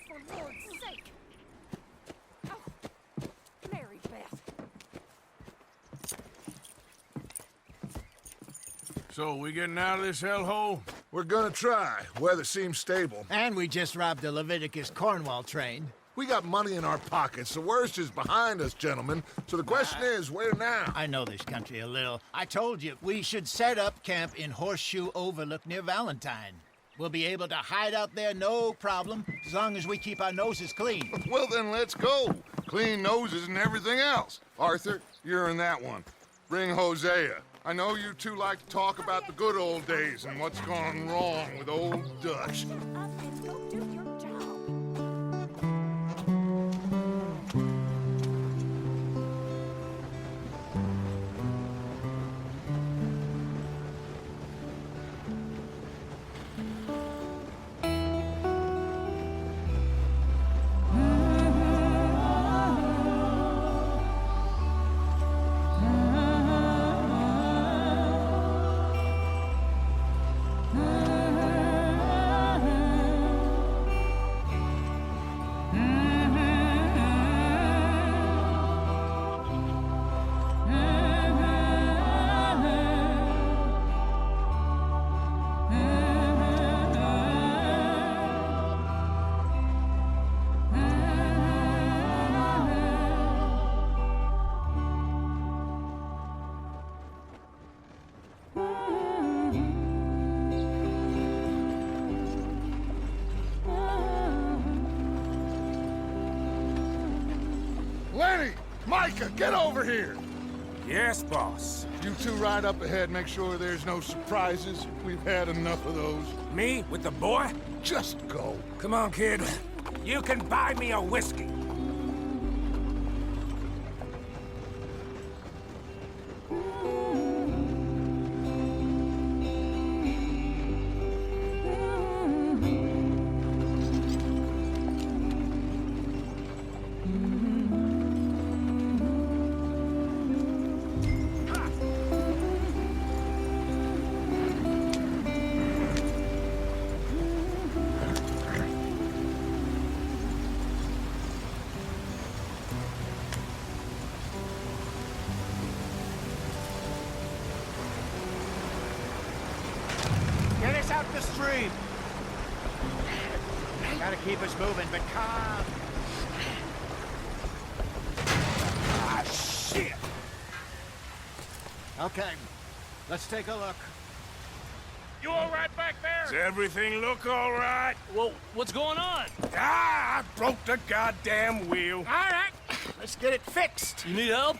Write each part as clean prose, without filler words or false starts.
for Lord's sake! Oh, Mary Beth. So, we getting out of this hellhole? We're gonna try. Weather seems stable. And we just robbed a Leviticus Cornwall train. We got money in our pockets. The worst is behind us, gentlemen. So the question is, where now? I know this country a little. I told you, we should set up camp in Horseshoe Overlook near Valentine. We'll be able to hide out there, no problem, as long as we keep our noses clean. Well, then let's go. Clean noses and everything else. Arthur, you're in that one. Bring Hosea. I know you two like to talk about the good old days and what's gone wrong with old Dutch. Up and go do your job. Lenny! Micah, get over here! Yes, boss. You two ride up ahead, make sure there's no surprises. We've had enough of those. Me with the boy? Just go. Come on, kid. You can buy me a whiskey. Get us out the stream. Gotta keep us moving, but calm. Ah, shit! Okay, let's take a look. You all right back there? Does everything look all right? Well, what's going on? Ah, I broke the goddamn wheel. All right, let's get it fixed. You need help?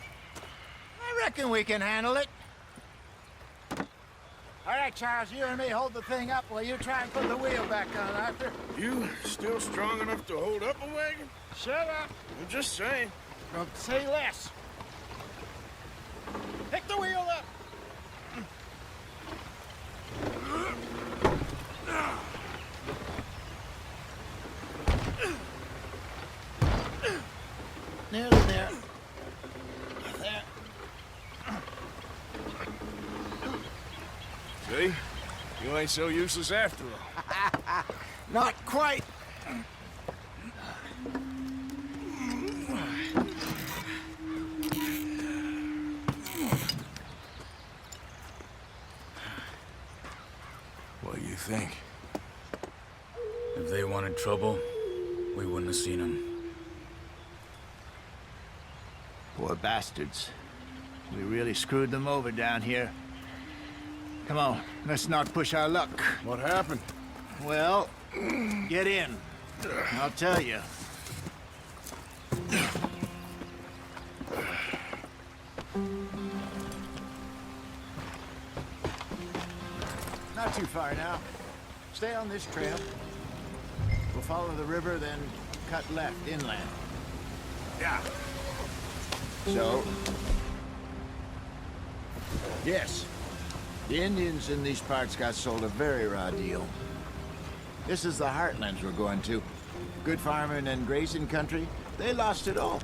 I reckon we can handle it. All right, Charles, you and me hold the thing up while you try and put the wheel back on, Arthur. You still strong enough to hold up a wagon? Shut up. I'm just saying. Don't say less. Pick the wheel up. Nearly there. There. See? You ain't so useless after all. Not quite. What do you think? If they wanted trouble, we wouldn't have seen them. Poor bastards. We really screwed them over down here. Come on, let's not push our luck. What happened? Well, get in. I'll tell you. Not too far now. Stay on this trail. We'll follow the river, then cut left inland. Yeah. So? Yes. The Indians in these parts got sold a very raw deal. This is the heartlands we're going to. Good farming and grazing country, they lost it all.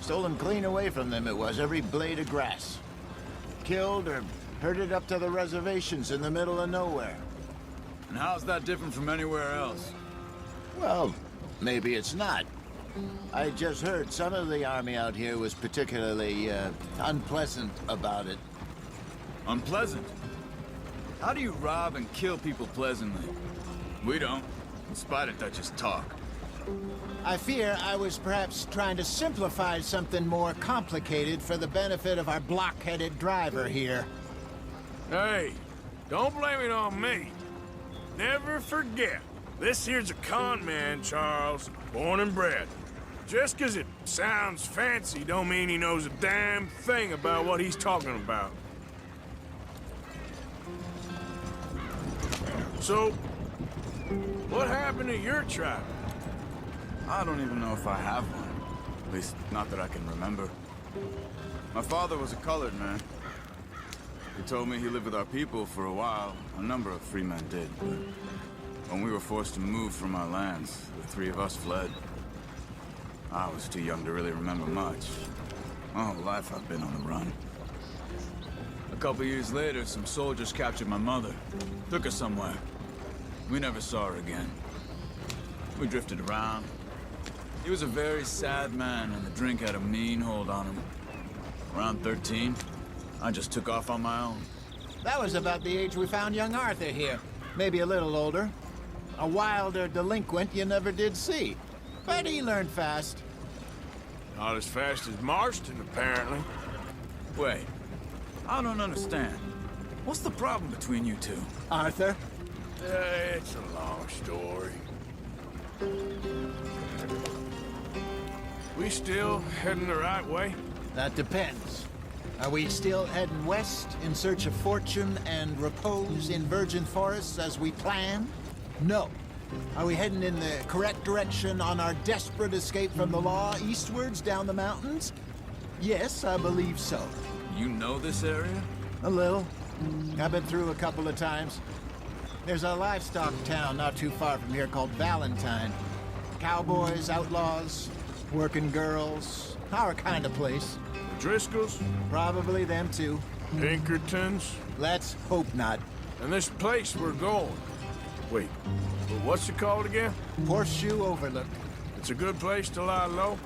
Stolen clean away from them it was, every blade of grass. Killed or herded up to the reservations in the middle of nowhere. And how's that different from anywhere else? Well, Maybe it's not. I just heard some of the army out here was particularly, unpleasant about it. Unpleasant? How do you rob and kill people pleasantly? We don't, in spite of Dutch's talk. I fear I was perhaps trying to simplify something more complicated for the benefit of our block-headed driver here. Hey, don't blame it on me. Never forget, this here's a con man, Charles, born and bred. Just 'cause it sounds fancy don't mean he knows a damn thing about what he's talking about. So, what happened to your tribe? I don't even know if I have one. At least, not that I can remember. My father was a colored man. He told me he lived with our people for a while. A number of free men did, but when we were forced to move from our lands, the three of us fled. I was too young to really remember much. My whole life I've been on the run. A couple years later, some soldiers captured my mother. Took her somewhere. We never saw her again. We drifted around. He was a very sad man, and the drink had a mean hold on him. Around 13, I just took off on my own. That was about the age we found young Arthur here. Maybe a little older. A wilder delinquent you never did see. But he learned fast. Not as fast as Marston, apparently. Wait, I don't understand. What's the problem between you two? Arthur? It's a long story. We still heading the right way? That depends. Are we still heading west in search of fortune and repose in virgin forests as we planned? No. Are we heading in the correct direction on our desperate escape from the law eastwards down the mountains? Yes, I believe so. You know this area? A little. I've been through a couple of times. There's a livestock town not too far from here called Valentine. Cowboys, outlaws, working girls, our kind of place. Driscolls? Probably them too. Pinkertons? Let's hope not. And this place we're going. Wait, what's it called again? Horseshoe Overlook. It's a good place to lie low?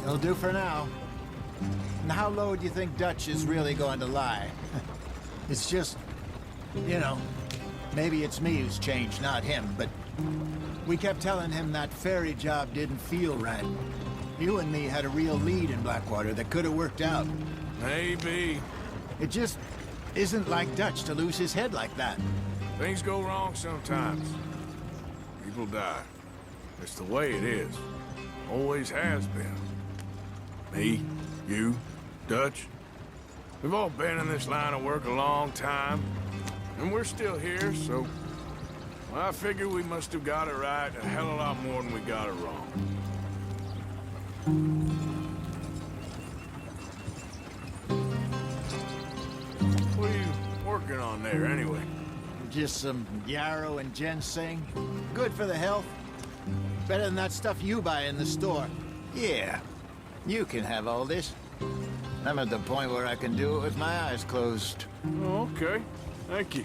It'll do for now. And how low do you think Dutch is really going to lie? It's just, you know, maybe it's me who's changed, not him, but we kept telling him that ferry job didn't feel right. You and me had a real lead in Blackwater that could have worked out. Maybe. It just isn't like Dutch to lose his head like that. Things go wrong sometimes. People die. It's the way it is. Always has been. Me, you, Dutch. We've all been in this line of work a long time. And we're still here, so... well, I figure we must have got it right a hell of a lot more than we got it wrong. What are you working on there, anyway? Just some yarrow and ginseng. Good for the health. Better than that stuff you buy in the store. Yeah, you can have all this. I'm at the point where I can do it with my eyes closed. Oh, okay. Thank you.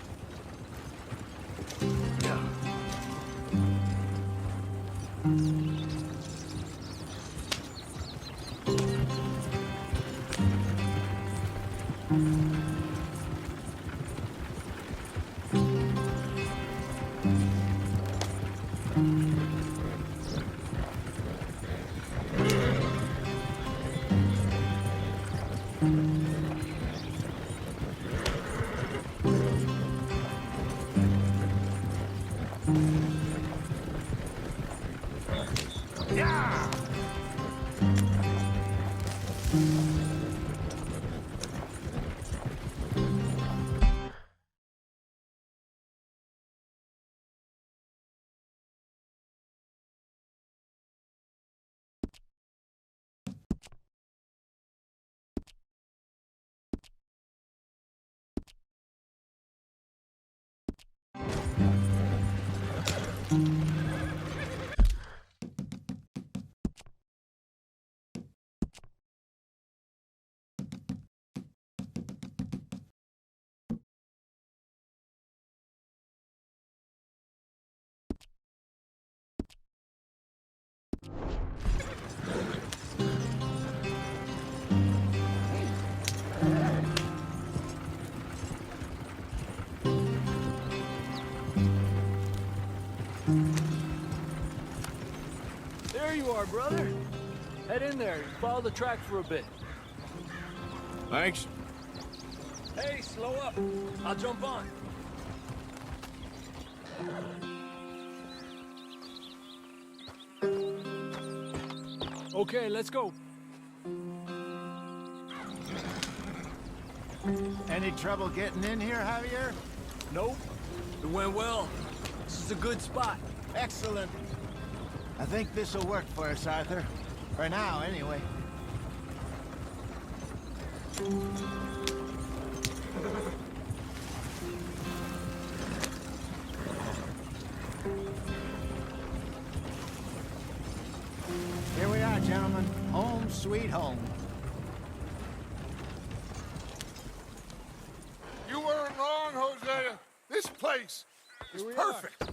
There you are, brother. Head in there and follow the track for a bit. Thanks. Hey, slow up. I'll jump on. Okay, let's go. Any trouble getting in here, Javier? Nope. It went well. This is a good spot. Excellent. I think this'll work for us, Arthur. For now, anyway. Here we are, gentlemen. Home sweet home. You weren't wrong, Hosea. This place is perfect.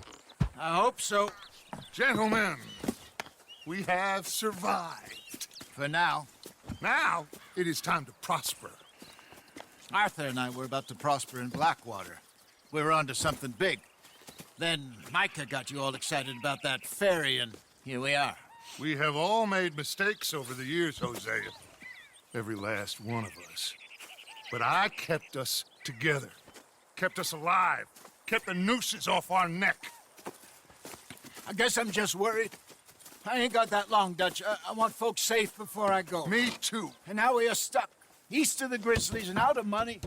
I hope so. Gentlemen, we have survived. For now. Now, it is time to prosper. Arthur and I were about to prosper in Blackwater. We were onto something big. Then Micah got you all excited about that ferry, and here we are. We have all made mistakes over the years, Hosea. Every last one of us. But I kept us together. Kept us alive. Kept the nooses off our neck. I guess I'm just worried. I ain't got that long, Dutch. I want folks safe before I go. Me too. And now we are stuck, east of the Grizzlies and out of money,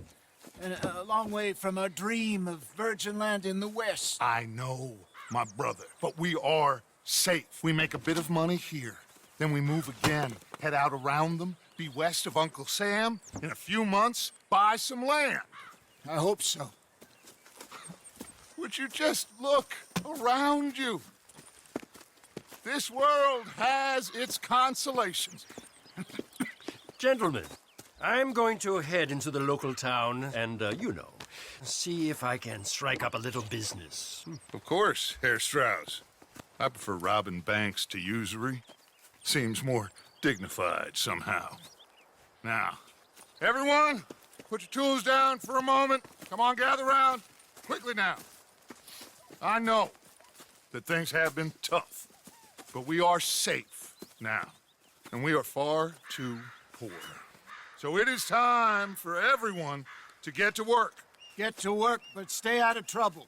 and a long way from our dream of virgin land in the west. I know, my brother. But we are safe. We make a bit of money here. Then we move again, head out around them, be west of Uncle Sam. In a few months, buy some land. I hope so. Would you just look around you? This world has its consolations. Gentlemen, I'm going to head into the local town and, see if I can strike up a little business. Of course, Herr Strauss. I prefer robbing banks to usury. Seems more dignified somehow. Now, everyone, put your tools down for a moment. Come on, gather round. Quickly now. I know that things have been tough, but we are safe now, and we are far too poor. So it is time for everyone to get to work. Get to work, but stay out of trouble.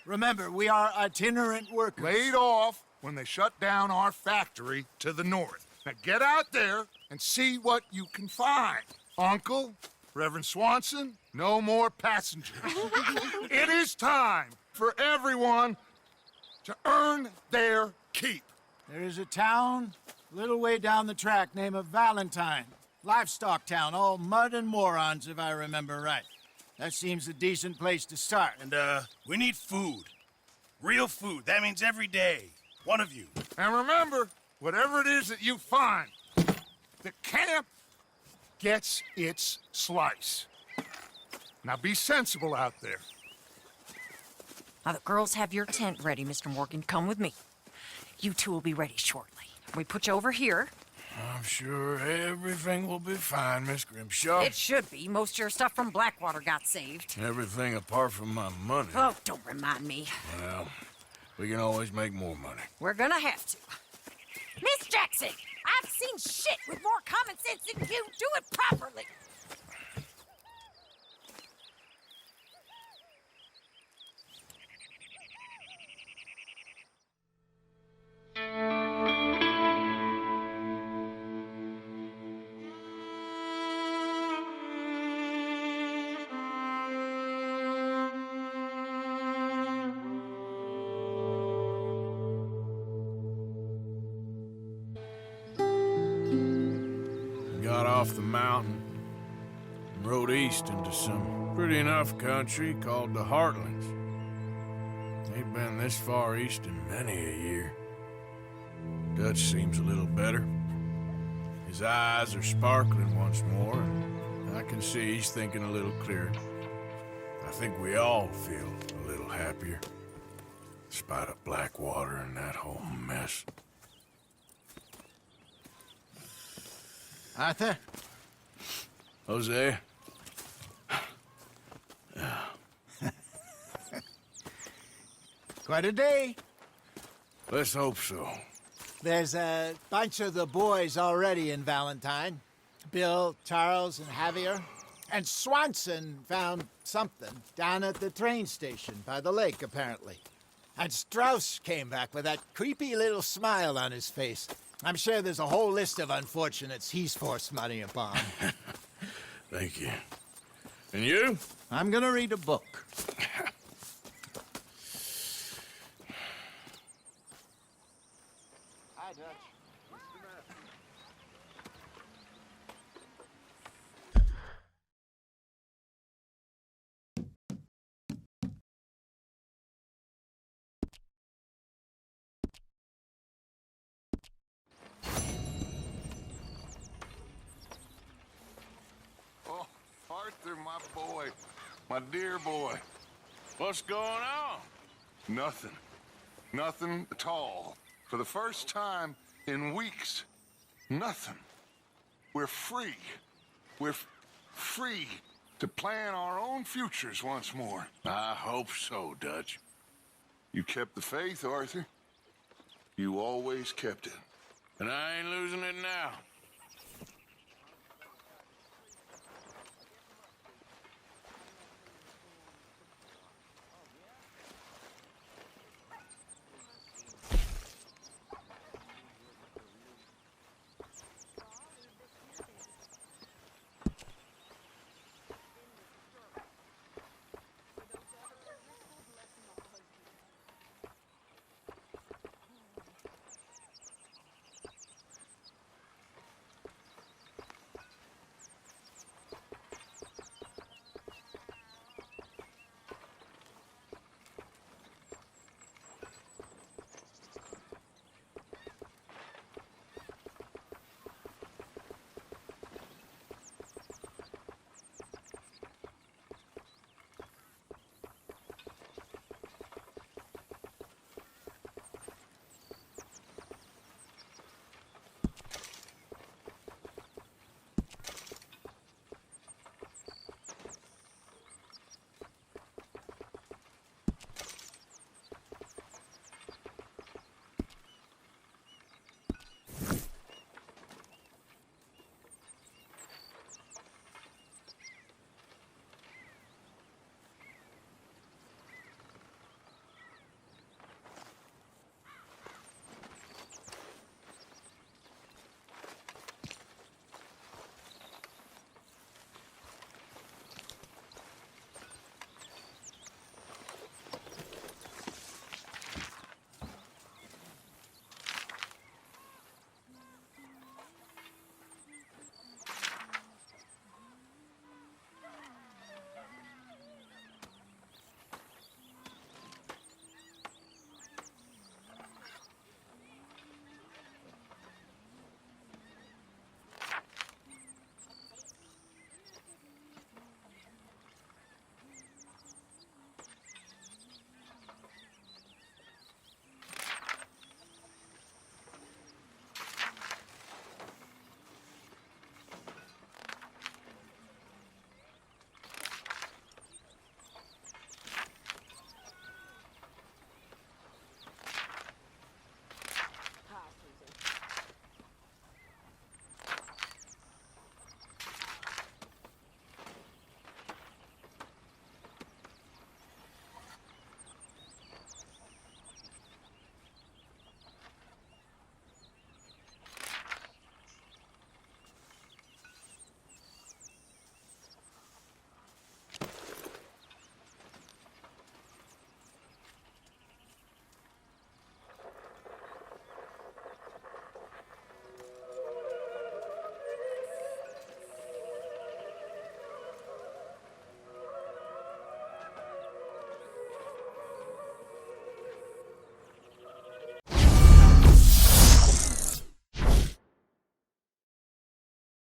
Remember, we are itinerant workers. Laid off when they shut down our factory to the north. Now get out there and see what you can find. Uncle, Reverend Swanson, no more passengers. It is time for everyone to earn their keep. There is a town a little way down the track named Valentine. Livestock town, all mud and morons, if I remember right. That seems a decent place to start. And, we need food. Real food. That means every day. One of you. And remember, whatever it is that you find, the camp gets its slice. Now be sensible out there. Now, the girls have your tent ready, Mr. Morgan. Come with me. You two will be ready shortly. We put you over here. I'm sure everything will be fine, Miss Grimshaw. It should be. Most of your stuff from Blackwater got saved. Everything apart from my money. Oh, don't remind me. Well, we can always make more money. We're gonna have to. Miss Jackson, I've seen shit with more common sense than you. Do it properly. Got off the mountain and rode east into some pretty enough country called the Heartlands. Ain't been this far east in many a year. Dutch seems a little better. His eyes are sparkling once more, and I can see he's thinking a little clearer. I think we all feel a little happier, in spite of Blackwater and that whole mess. Arthur? Jose? Quite a day. Let's hope so. There's a bunch of the boys already in Valentine. Bill, Charles, and Javier. And Swanson found something down at the train station by the lake, apparently. And Strauss came back with that creepy little smile on his face. I'm sure there's a whole list of unfortunates he's forced money upon. Thank you. And you? I'm gonna read a book. Hi, Dutch. Oh, Arthur, my boy. My dear boy. What's going on? Nothing. Nothing at all. For the first time in weeks. Nothing. We're free. We're free to plan our own futures once more. I hope so, Dutch. You kept the faith, Arthur. You always kept it. And I ain't losing it now.